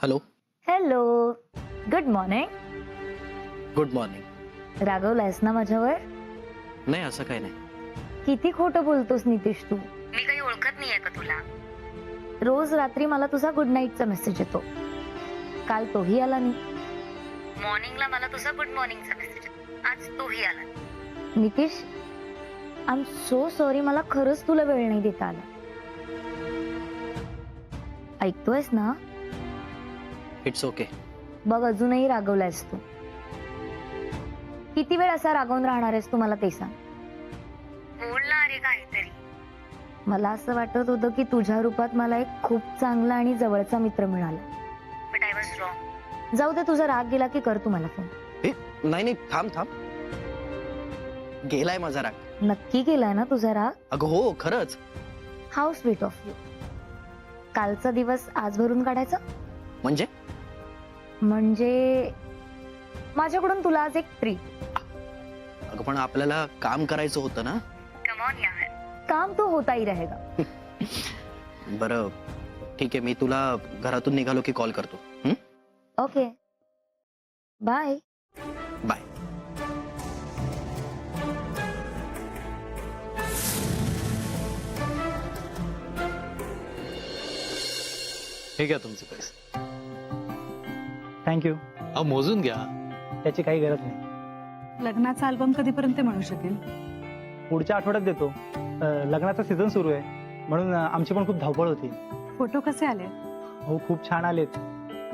Hello. Hello, good morning. Good morning. रागवलायस ना माझ्यावर? नाही, असं काही नाही. किती खोटं बोलतोस नितीश तू. मी काही ओळखत नाहीये का तुला? रोज रात्री मला तुझा गुड नाईटचा मेसेज येतो. काल तोही आला नाही. मॉर्निंगला मला तुझा गुड मॉर्निंगचा मेसेज येतो. आज तोही आला नाही. Nitish, I am so sorry. मला खरंच तुला वेळ नाही देता आला. ऐकतोयस ना? It's okay. बघ, अजूनही रागवलायस तू. किती वेळ असा रागवून राहणार आहेस तू, मला ते सांग. बोलणार आहे काहीतरी. मला असं वाटत होतं की तुझ्या रूपात मला एक खूप चांगला आणि जवळचा मित्र मिळाला. But I was wrong. जाऊ दे, तुझा राग गेला की कर तू मला फोन. नाही नाही, थांब थांब. गेलाय माझा राग. नक्की गेलाय ना तुझा राग? अगं हो, खरंच. How sweet of you. कालचा दिवस आज भरून काढायचा. म्हणजे माझ्याकडून तुला आज एक ट्रीट. अगं पण आपल्याला काम करायचं होतं ना. कम ऑन यार, काम तो होता ही रहेगा. बरं ठीक आहे, मी तुला घरातून निघालो की कॉल करतो. Okay, bye. बाय. हे घ्या तुमचे पैसे. थँक्यू. अहो मोजून घ्या. त्याची काही गरज नाही. लग्नाचा अल्बम कधीपर्यंत मिळू शकेल? पुढच्या आठवड्यात देतो. लग्नाचा सीझन सुरू आहे म्हणून आमची पण खूप धावपळ होती. फोटो कसे आले? हो, खूप छान आलेत.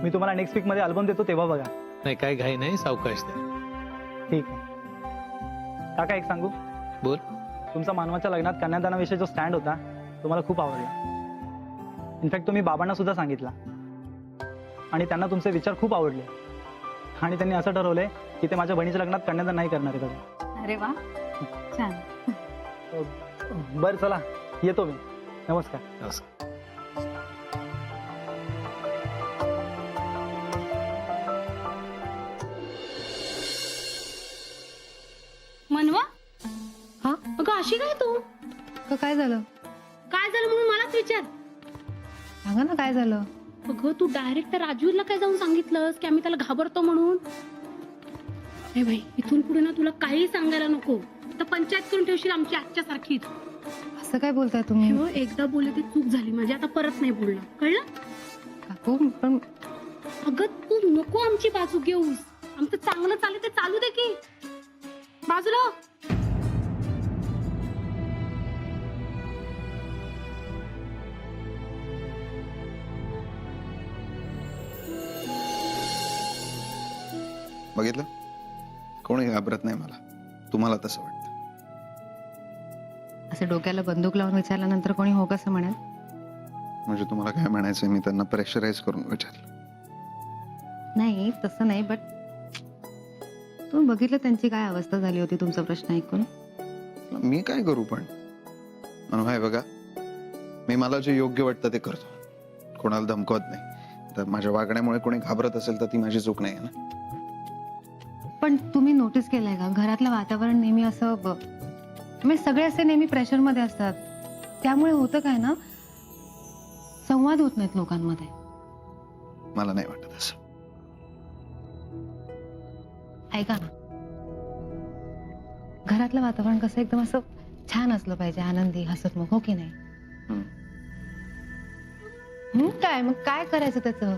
मी तुम्हाला नेक्स्ट वीक मध्ये अल्बम देतो, तेव्हा बघा. नाही, काही घाई नाही, सावकाश द्या. ठीक आहे. काका, एक सांगू? बोल. तुमचा मानवाच्या लग्नात कन्यादानाविषयी जो स्टँड होता तो मला खूप आवडला. इनफॅक्ट तुम्ही बाबांना सुद्धा सांगितला आणि त्यांना तुमचे विचार खूप आवडले आणि त्यांनी असं ठरवलंय की ते माझ्या बहिणीच्या लग्नात कन्यादान नाही करणार आहे. अरे वा, छान. बरं, चला येतो मी. नमस्कार. नमस्कार. मनवा, हा? अगं अशी काय तू? काय झालं? काय झालं म्हणून मलाच विचार. सांगा ना, काय झालं? अगं तू डायरेक्ट त्या राजवीरला काय जाऊन सांगितलंस की आम्ही त्याला घाबरतो म्हणून? हे भाई, इथून पुढे ना तुला काही सांगायला नको. तर पंचायत करून ठेवशील आमची आजच्या सारखीच. असं काय बोलताय तुम्ही? हो, एकदा बोलले ती चूक झाली माझी, आता परत नाही बोलणार, कळलं? काकू, पण अगं तू नको आमची बाजू घेऊस. आमचं चांगलं चालू ते चालू दे की. बाजूला. बघितलं, कोणी घाबरत नाही मला. तुम्हाला तसं वाटतं? असं डोक्याला बंदूक लावून विचारल्यानंतर कोणी हो कसं म्हणेल? म्हणजे तुम्हाला काय म्हणायचंय? मी त्यांना प्रेशराईज करून विचारलं. नाही, तसं नाही, बट तुम्ही बघितलं त्यांची काय अवस्था झाली होती तुमचा प्रश्न ऐकून. मी काय करू पण? म्हणून बघा, मी मला जे योग्य वाटतं ते करतो. कोणाला धमकवत नाही. तर माझ्या वागण्यामुळे कोणी घाबरत असेल तर ती माझी चूक नाही आहे ना. पण तुम्ही नोटीस केलंय का, घरातलं वातावरण नेहमी असं म्हणजे सगळे असे नेहमी प्रेशर मध्ये असतात. त्यामुळे होतं काय ना, संवाद होत नाहीत लोकांमध्ये. मला नाही वाटत असं. ऐका ना, घरातलं वातावरण कसं एकदम असं छान असलं पाहिजे, आनंदी, हसतमुख, हो की नाही? काय मग काय करायचं त्याचं?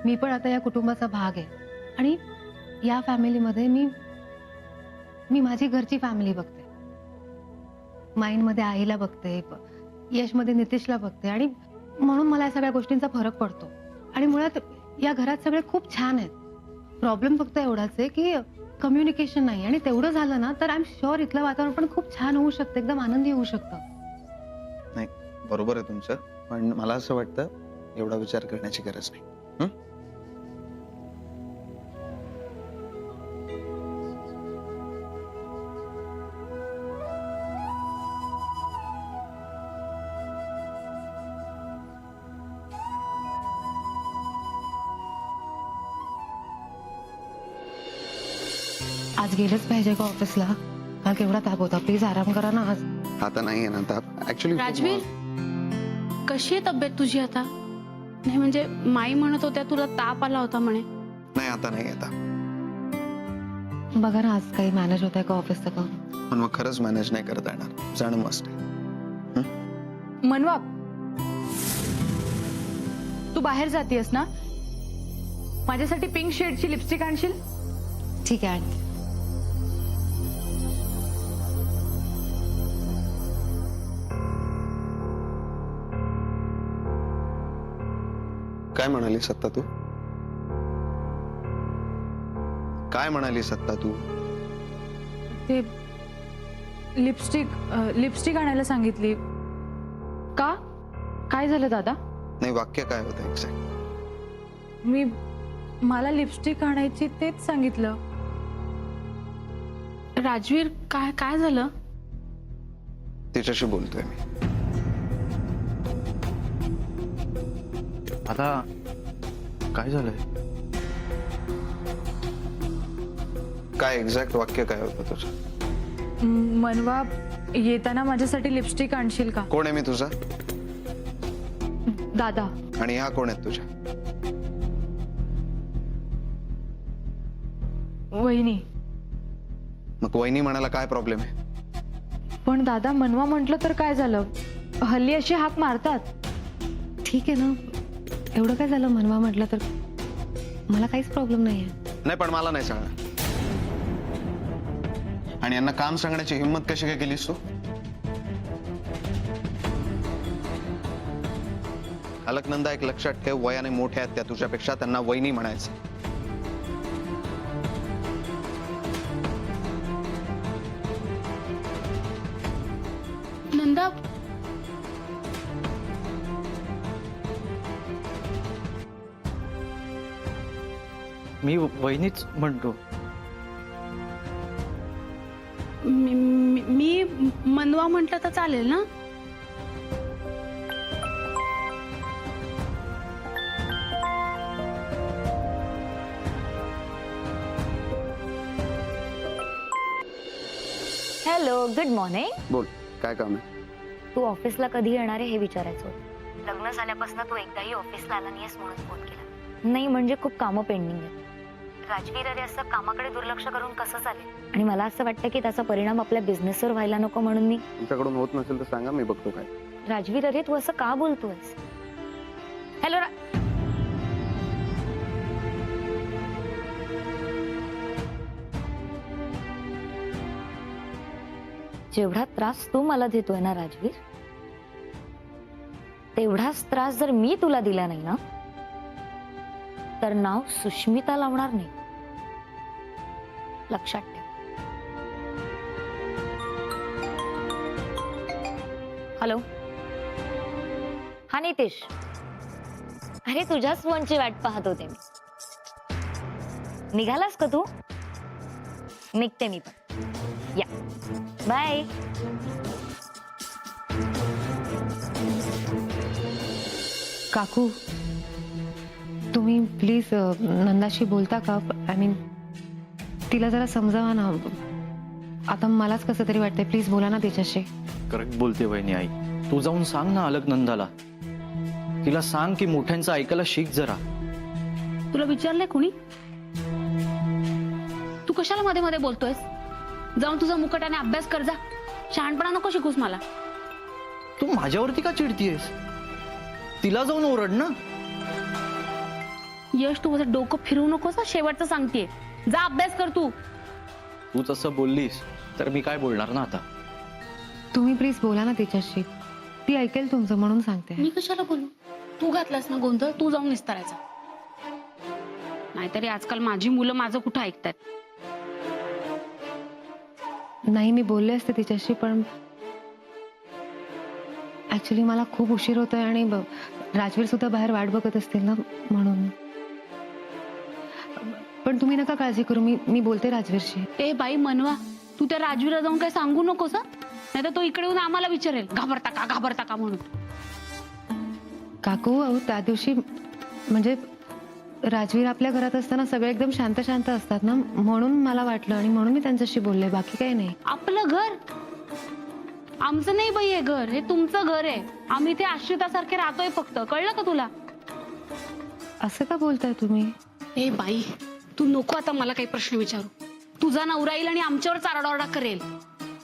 मी पण आता या कुटुंबाचा भाग आहे आणि या फॅमिलीमध्ये मी माझी घरची फॅमिली बघते. माईंमध्ये आईला बघते, यशमध्ये नितीशला बघते आणि म्हणून मला या सगळ्या गोष्टींचा फरक पडतो. आणि मुळात या घरात सगळे खूप छान आहेत. प्रॉब्लेम फक्त एवढाच आहे की कम्युनिकेशन नाही. आणि तेवढं झालं ना तर आय एम शुअर इथलं वातावरण पण खूप छान होऊ शकतं, एकदम आनंदी होऊ शकतं. नाही, बरोबर आहे तुमचं, पण मला असं वाटतं एवढा विचार करण्याची गरज नाही. आज गेलंच पाहिजे का ऑफिसला? काल केवढा ताप होता. प्लीज आराम करा ना आज. आता नाही आहे ना ताप. ऍक्च्युली राजवीर, कशी आहे तब्येत तुझी आता? नाही म्हणजे माई म्हणत होत्या तुला ताप आला होता म्हणे. नाही आता नाही आता. बघा ना आज काही मॅनेज होत आहे का ऑफिसचं काम? पण मग खरंच मॅनेज नाही करता येणार, जाणं मस्ट आहे. मनवा, तू बाहेर जातीयस ना, माझ्यासाठी पिंक शेडची लिपस्टिक आणशील? ठीक आहे आंटी. काय म्हणाली सत्ता तू? काय म्हणाली सत्ता तू? ते लिपस्टिक आणायला सांगितली. का? काय झालं दादा? नाही वाक्य काय होतं एक्झॅक्ट? मला लिपस्टिक आणायची तेच सांगितलं. राजवीर काय काय झालं? तिच्याशी बोलतोय मी. आता काय झालंय? काय एक्झॅक्ट वाक्य काय होतं तुझं? मनवा, येताना माझ्यासाठी लिपस्टिक आणशील का? कोण आहे मी तुझा? दादा. आणि ह्या कोण आहेत तुझ्या? वहिनी. मग वहिनी म्हणाला काय प्रॉब्लेम आहे? पण दादा, मनवा म्हटलं तर काय झालं? हल्ली अशी हाक मारतात. ठीक आहे ना, एवढं काय झालं मनवा म्हटलं तर? मला काहीच प्रॉब्लेम नाहीये. नाही पण मला नाही सांगणार. आणि यांना काम सांगण्याची हिंमत कशी काय केलीस तू? अलकनंदा, एक लक्षात ठेव, वयाने मोठ्या आहेत त्या तुझ्यापेक्षा, त्यांना वहिनी म्हणायचं. नंदा मी वहिनीच म्हणतो. मी मनवा म्हटलं तर चालेल ना? Hello, good morning. बोल, काय काम आहे? तू ऑफिसला कधी येणार आहे हे विचारायचं होतं. लग्न झाल्यापासून तू एकदाही ऑफिसला आला नाहीस म्हणून फोन केला. नाही म्हणजे खूप कामं पेंडिंग आहेत. राजवीर अरे असं कामाकडे दुर्लक्ष करून कसं चालेल? आणि मला असं वाटतं की त्याचा परिणाम आपल्या बिझनेसवर व्हायला नको म्हणून मी. तुमच्याकडून होत नसेल तर सांगा, मी बघतो काय. राजवीर अरे तू असं का बोलतोयस? हॅलो जेवढा त्रास तू मला देतोय ना राजवीर, तेवढाच त्रास जर मी तुला दिला नाही ना, तर नाव सुष्मिता लावणार नाही. लक्षात ठेव. हॅलो, हा नितेश. अरे तुझ्याच फोनची वाट पाहत होते मी. निघालास का तू? निघते मी पण. या, बाय. काकू, तुम्ही प्लीज नंदाशी बोलता का? आय मीन तिला जरा समजावा ना. आता मलाच कसं तरी वाटतंय. प्लीज बोला ना तिच्याशी. करेक्ट बोलते वहिनी आई. तू जाऊन सांग ना अलकनंदाला. तिला सांग की मोठ्यांचं ऐकायला शिक जरा. तुला विचारलंय कोणी? तू कशाला मध्ये मध्ये बोलतोयस? जाऊन तुझा मुकटाने अभ्यास कर जा. शहाणपणा नको शिकूस मला. तू माझ्यावरती का चिडतीयस? तिला जाऊन ओरड ना. यश, तू माझं डोकं फिरवू नकोस. शेवटचं सांगतेय, जा अभ्यास कर तू. तू तसं बोललीस तर मी काय बोलणार ना आता. तुम्ही प्लीज बोला ना तिच्याशी. ती ऐकेल तुमचं म्हणून सांगते. मी कशाला बोलू? तू घातलास ना गोंधळ, तू जाऊन निस्तारायचा. नाहीतरी आजकाल माझी मुलं माझं कुठं ऐकतात. नाही, मी बोलले असते तिच्याशी, पण ऍक्च्युली मला खूप उशीर होतोय आणि राजवीर सुद्धा बाहेर वाट बघत असतील ना म्हणून. पण तुम्ही नका काळजी करू. मी बोलते राजवीरशी. ए बाई मनवा, तू त्या राजवीरला जाऊन काय सांगू नकोस. नाही तर तो इकडे येऊन आम्हाला विचारेल, घाबरता का म्हणून. काकू, अहो त्या दिवशी म्हणजे राजवीर आपल्या घरात असताना सगळे एकदम शांत शांत असतात ना, म्हणून मला वाटलं आणि म्हणून मी त्यांच्याशी बोलले. बाकी काही नाही. आपलं घर आमचं नाही बाई, हे घर हे तुमचं घर आहे. आम्ही ते आश्रितासारखे राहतोय फक्त. कळलं का तुला? असं का बोलताय तुम्ही? ए बाई, तू नको आता मला काही प्रश्न विचारू. तुझा नवरा येईल आणि आमच्यावर आरडाओरडा करेल.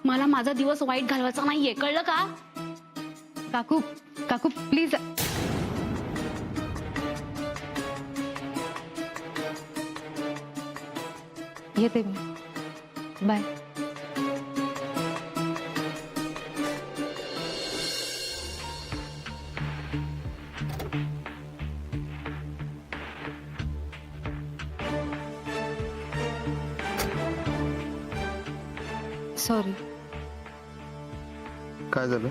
मला माझा दिवस वाईट घालवायचा नाहीये, कळलं का? काकू काकू प्लीज. येते मी. बाय. सॉरी. काय झालं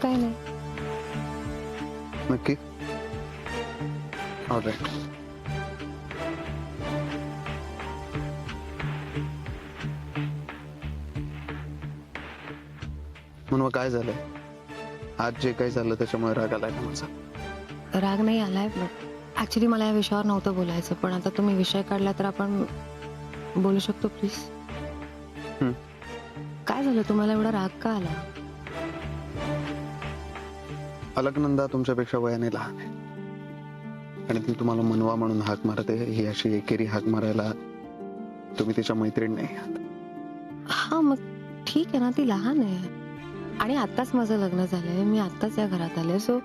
काही नाही. नक्की? ऑलराईट. म्हणून काय झालंय? आज जे काही झालं त्याच्यामुळे राग आलाय का माझा? राग नाही आलाय, पण ऍक्च्युली मला या विषयावर नव्हतं बोलायचं, पण आता तुम्ही विषय काढला तर आपण बोलू शकतो प्लीज. काय झालं, तुम्हाला एवढा राग का आला? अलकनंदा तुमच्यापेक्षा वयाने लहान आहे आणि ती तुम्हाला मनवा म्हणून हाक मारते. ही अशी एकेरी हाक मारायला तुम्ही तिच्या मैत्रीण नाही आहात. हा मग ठीक आहे ना, ती लहान आहे आणि आत्ताच माझं लग्न झालंय, मी आत्ताच या घरात आले. सो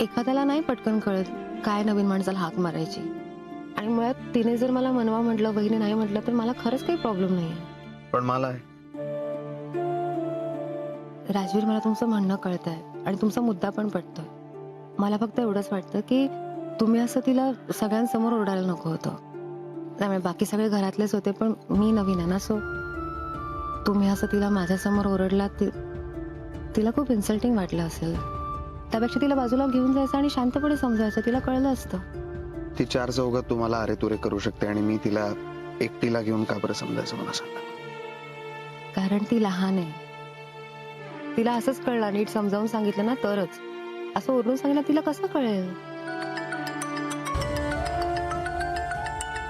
एखाद्याला नाही पटकन कळत काय नवीन माणसाला हाक मारायची. आणि मुळात तिने जर मला मनवा म्हटलं, बहिणी नाही म्हटलं, तर मला खरंच काही प्रॉब्लेम नाहीये. पण मला आहे. राजवीर, मला तुमचं म्हणणं कळतंय आणि तुमचा मुद्दा पण पटतोय. मला फक्त एवढंच वाटतं की तुम्ही असं तिला सगळ्यांसमोर ओरडायला नको होतं. त्यामुळे बाकी सगळे घरातलेच होते, पण मी नवीन आहे ना, सो तुम्ही असं तिला माझ्यासमोर ओरडलात, तिला खूप इन्सल्टिंग वाटलं असेल. त्यापेक्षा तिला बाजूला घेऊन जायचं आणि शांतपणे समजायचं, तिला कळलं असतं. ती चार चौघात तुम्हाला अरेतुरे करू शकते आणि मी तिला एकटीला घेऊन का बरं समजायचं मला सांगा? कारण ती लहान आहे. तिला असंच कळलं, नीट समजावून सांगितलं ना तरच. असं ओरडून सांगितलं तिला कसं कळेल?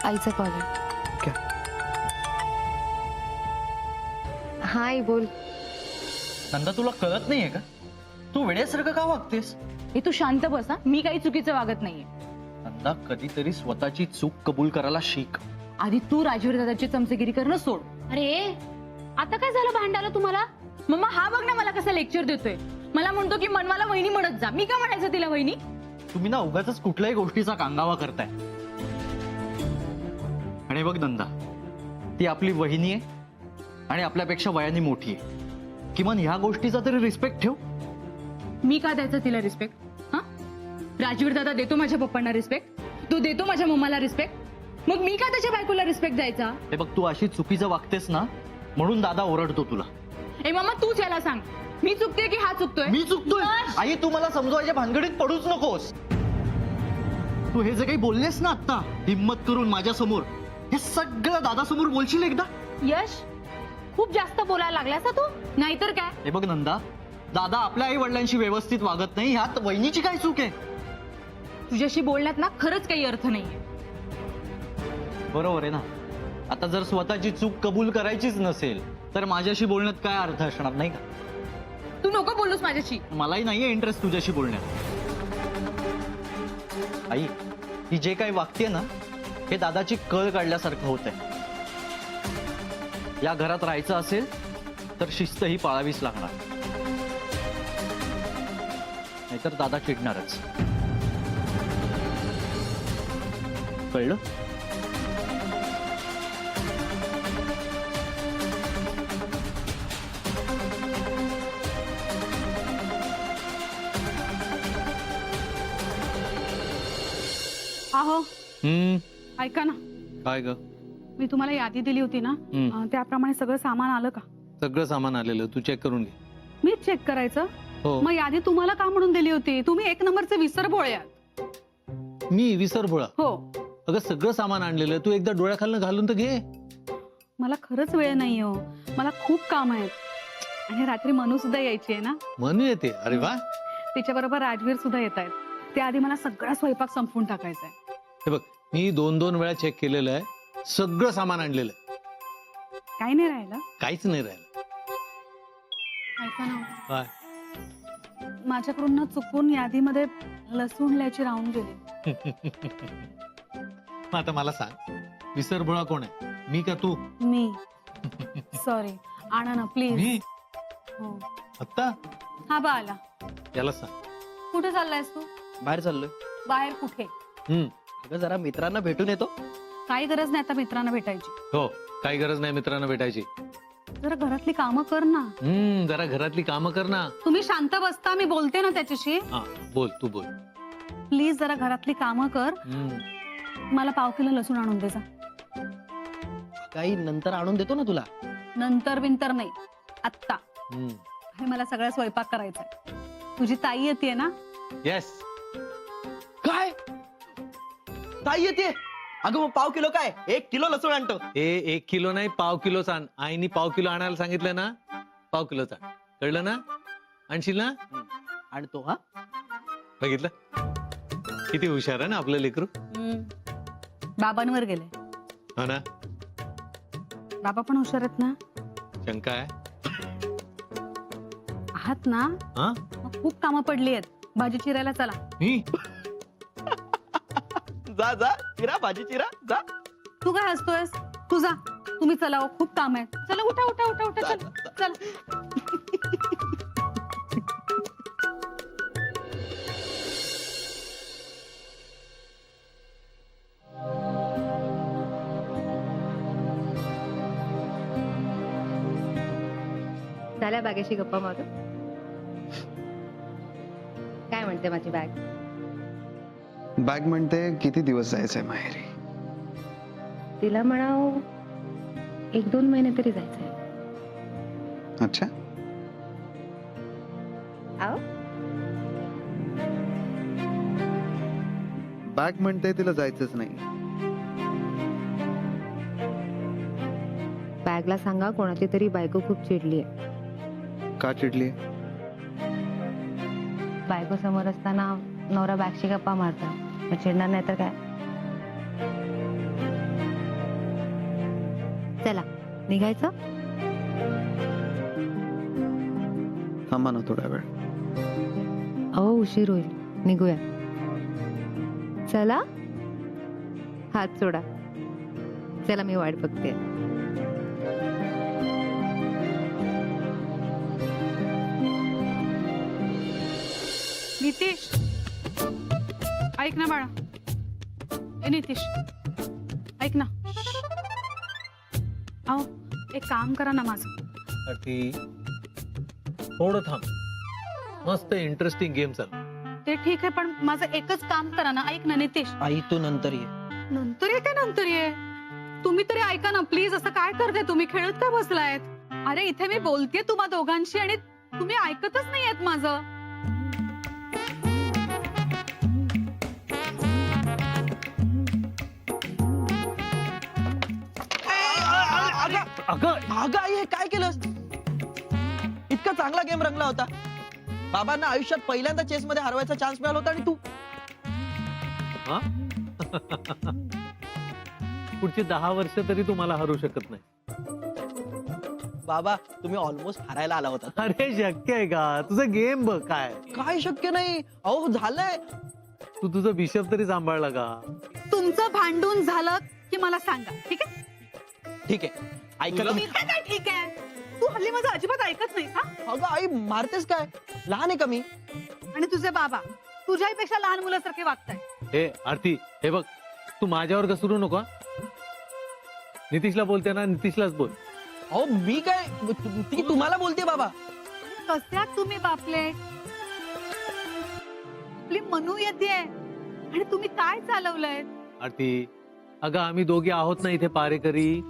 आईचं कॉल आहे. हा आई, बोल. नंदा, तुला कळत नाहीये का? तू वेड्यासारखं का वागतेस? हे तू शांत बस हा. मी काही चुकीचं वागत नाहीये. नंदा, कधीतरी स्वतःची चूक कबूल करायला शिक. आधी तू राजवीर दादाची चमचेगिरी करणं सोड. अरे आता काय झालं भांडायला तुम्हाला? मम्मा हा बघ ना मला कसं लेक्चर देतोय. मला म्हणतो की मनवाला वहिनी म्हणत जा. मी का म्हणायचं तिला वहिनी? तुम्ही ना उगाच कुठल्याही गोष्टीचा कांगावा करताय. आणि बघ नंदा, ती आपली वहिनी आहे आणि आपल्यापेक्षा वयाने मोठी आहे. किमान ह्या गोष्टीचा तरी रिस्पेक्ट ठेव. मी का द्यायचं तिला रिस्पेक्ट? हा, राजवीर दादा देतो माझ्या पप्पांना रिस्पेक्ट, तो देतो माझ्या मम्माला रिस्पेक्ट, मग मी का त्याच्या बायकोला रिस्पेक्ट द्यायचा? हे बघ, तू अशी चुकीचं वागतेस ना, म्हणून दादा ओरडतो तुला. ए मामा, तूच याला सांग, मी चुकते की हा चुकतोय? मी चुकतोय? आई, तू मला समजवायच्या भानगडीत पडूच नकोस. तू हे जे काही बोललेस ना आता, हिम्मत करून माझ्या समोर, हे सगळं दादा समोर बोलशील एकदा? यश, खूप जास्त बोलायला लागलास ना तू. नाहीतर काय? हे बघ नंदा, दादा आपल्या आई वडिलांशी व्यवस्थित वागत नाही, ह्यात वहिनीची काय चूक आहे? तुझ्याशी बोलण्यात ना खरंच काही अर्थ नाहीये. बरोबर आहे ना. आता जर स्वतःची चूक कबूल करायचीच नसेल तर माझ्याशी बोलण्यात काय अर्थ असणार, नाही का? तू नको बोलूस माझ्याशी. मलाही नाहीये इंटरेस्ट तुझ्याशी बोलण्यात. आई, ही जे काही वागते ना, हे दादाची कळ काढल्यासारखं होत आहे. या घरात राहायचं असेल तर शिस्त ही पाळावीच लागणार, नाहीतर दादा चिडणारच. कळलं? आहो ऐका ना, काय ग? मी तुम्हाला यादी दिली होती ना, त्याप्रमाणे सगळं सामान आलं का? सगळं सामान आलेलं, तू चेक करून घे. मीच चेक करायचं? हो. मग यादी तुम्हाला का म्हणून दिली होती? तुम्ही एक नंबरचे विसरभोळे आहात. मी विसरभोळा? हो. अगं सगळं सामान आणलेलं, तू एकदा डोळ्याखालनं घालून तर घे. मला खरंच वेळ नाही हो, मला खूप काम आहेत. आणि रात्री मनू सुद्धा यायची आहे ना. मनू येते? अरे वा. तिच्याबरोबर राजवीर सुद्धा येत आहेत. त्याआधी मला सगळा स्वयंपाक संपवून टाकायचा आहे. हे बघ, मी 2-2 वेळा चेक केलेलं आहे, सगळं सामान आणलेलं आहे, काही नाही राहिलं. काहीच नाही राहिलं. ऐका ना, काय? माझ्याकडून ना चुकून यादीमध्ये लसूण लिहायची राहून गेली. मग आता मला सांग, विसरभोळा कोण आहे, मी का तू? मी सॉरी, आणा ना प्लीज. मी हो. आत्ता हा बा आला. याला सांग. कुठे चाललायस तू? बाहेर चाललोय. बाहेर कुठे? अगं जरा मित्रांना भेटून येतो. काही गरज नाही आता मित्रांना भेटायची. हो, काही गरज नाही मित्रांना भेटायची. जरा घरातली कामं कर ना. जरा घरातली कामं कर ना. तुम्ही शांत बसता, मी बोलते ना त्याच्याशी. हा बोल, तू बोल. प्लीज जरा घरातली कामं कर. मला 1/2 किलो लसूण आणून दे जा. काही नंतर आणून देतो ना तुला. नंतर बिंतर नाही, आत्ता. हम्म. हे मला सगळा स्वयंपाक करायचा आहे. तुझी ताई येते ना. येस. काय ताई येते? अगं मग 1/2 किलो काय, 1 किलो लसूण आणतो. 1 किलो नाही, 1/2 किलोच आण. आईनी 1/2 किलो आणायला सांगितलं ना, 1/2 किलोच आण. कळलं ना? आणशील ना? आणतो. हा बघितलं किती हुशार आहे ना आपलं लेकरू. बाबांवर गेले. हो ना. बाबा पण हुशार आहेत ना. शंका आहे? आहात ना. हा? मग खूप कामं पडली आहेत. भाजी चिरायला चला. मी जा जा चिरा, भाजी चिरा, जा. तू काय हसतोयस? तू जा. तुम्ही चला हो, खूप काम आहेत. चला उठा उठा उठा उठा. चला चला. झाल्या बॅगेशी गप्पा मारू. काय म्हणते माझी बॅग? बॅग म्हणते किती दिवस जायचंय माहेरी. तिला म्हणाव 1-2 महिने तरी जायचंय. अच्छा. आव बॅग म्हणते तिला जायचंच नाही. बॅगला सांगा कोणाची तरी बायको खूप चिडली आहे. का चिडली? बायको समोर असताना नवरा बॅगशी गप्पा मारतात, मग चिडणार नाही तर काय. चला निघायचं. थांबा ना थोडा वेळ. अहो उशीर होईल, निघूया. चला हात सोडा. चला मी वाट बघते. नितीश ऐक ना बाळा. ए नितीश ऐक ना. अहो एक काम करा ना माझं. ती थोडं थांब, मस्त इंटरेस्टिंग गेम चालू. ते ठीक आहे पण माझं एकच काम करा ना. ऐक ना नितीश. आई तू नंतर ये. नंतर ये काय नंतर ये. तुम्ही तरी ऐका ना प्लीज. असं काय करते तुम्ही, खेळत का बसलायत? अरे इथे मी बोलतेय तुम्हा दोघांशी आणि तुम्ही ऐकतच नाहीयेत माझं. अगं आई हे काय केलंस? इतका चांगला गेम रंगला होता. बाबांना आयुष्यात पहिल्यांदा चेस मध्ये हरवायचा चान्स मिळाला होता आणि तू. हा? पुढची 10 वर्ष तरी तुम्हाला हरू शकत नाही. बाबा तुम्ही ऑलमोस्ट हारायला आला होता. अरे शक्य आहे का? तुझं गेम बघ काय. काय शक्य नाही? अहो झालंय. तू तुझं बिशप तरी सांभाळला का? तुमचं भांडून झालं की मला सांगा. ठीक आहे ठीक आहे ऐका मी तुम्ही. काय ठीक आहे. तू हल्ली माझं अजिबात ऐकत नाहीस हा. अगं आई मारतेस काय? लहान आहे का मी? आणि तुझे बाबा तुझ्यापेक्षा लहान मुलासारखे वागताय. हे आरती, हे बघ, तू माझ्यावर घसरू नको. नितीशला बोलते ना, नितीशलाच बोल. अहो मी काय, ती तुम्हाला बोलते बाबा. कशात तुम्ही बापले. आपली मनू येते आणि तुम्ही काय चालवलंय. आरती अगं आम्ही दोघे आहोत ना इथे पारेकरी.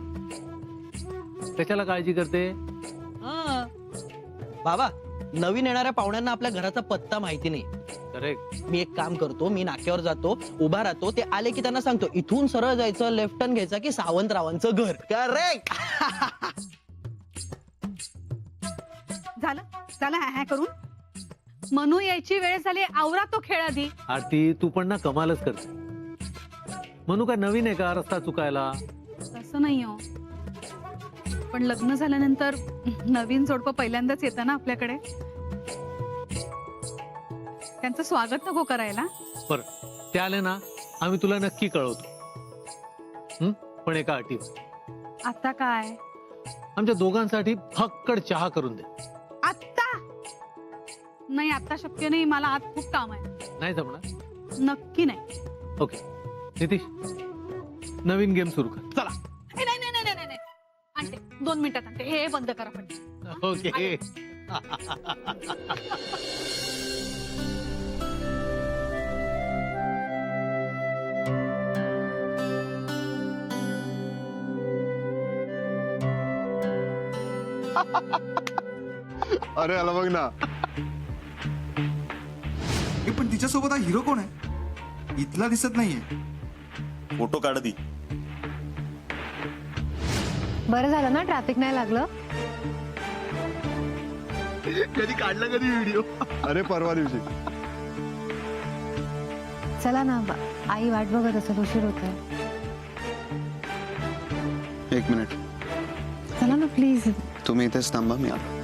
कशाला काळजी करते? बाबा नवीन येणाऱ्या पाहुण्यांना आपल्या घराचा पत्ता माहिती नाही. करेक्ट. मी एक काम करतो, मी नाक्यावर जातो, उभा राहतो. ते आले की त्यांना सांगतो इथून सरळ जायचं, लेफ्ट टर्न घ्यायचा की सावंतरावांचं घर. करेक्ट. झालं झालं हॅ करून. मनू यायची वेळ झाली. आवरा तो खेळ आधी. आरती तू पण ना कमालच करते. म्हणू का नवीन आहे का रस्ता चुकायला? तसं नाही हो, पण लग्न झाल्यानंतर नवीन जोडपं पहिल्यांदाच येतं ना आपल्याकडे. त्यांचं स्वागत नको करायला. बरं ते आले ना आम्ही तुला नक्की कळवतो. पण एका अटीवर. आता काय? आमच्या दोघांसाठी फक्कड चहा करून दे. आत्ता नाही, आता शक्य नाही, मला आज खूप काम आहे. नाही जमणार? नक्की नाही. ओके नितीश, नवीन गेम सुरू कर. चला. नाही नाही नाही नाही नाही, आणते 2 मिनिटात आणते. हे बंद करा पण. ओके. अरे आला बघ ना. पण तिच्यासोबत हा हिरो कोण आहे? इथला दिसत नाहीये. फोटो काढ दी. बरं झालं ना ट्रॅफिक नाही लागलं. कधी काढला कधी व्हिडिओ? अरे परवा दिवशी. चला ना, आई वाट बघत असेल, उशीर होतोय. 1 मिनिट. चला ना प्लीज. तुम्ही इथेच थांबा, मी आलो.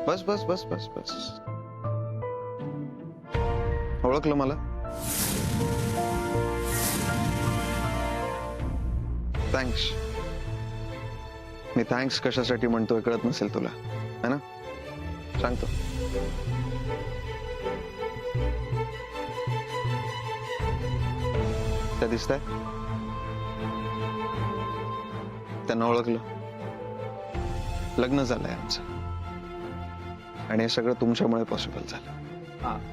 बस बस बस बस बस. ओळखलं मला? थँक्स. मी थँक्स कशासाठी म्हणतोय कळत नसेल तुला, है ना? सांगतो. त्या दिसतंय? त्यांना ओळखलं. लग्न झालंय आमचं, आणि हे सगळं तुमच्यामुळे पॉसिबल झालं.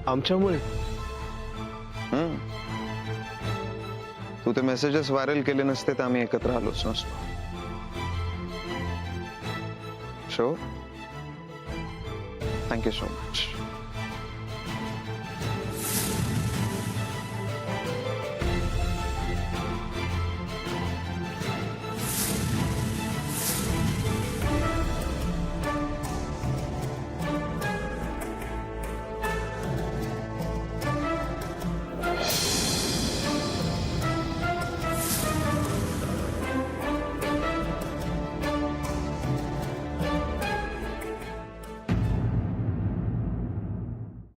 आमच्यामुळे? तू ते मेसेजेस व्हायरल केले नसते तर आम्ही एकत्र आलोच नसतो. Show, thank you so much.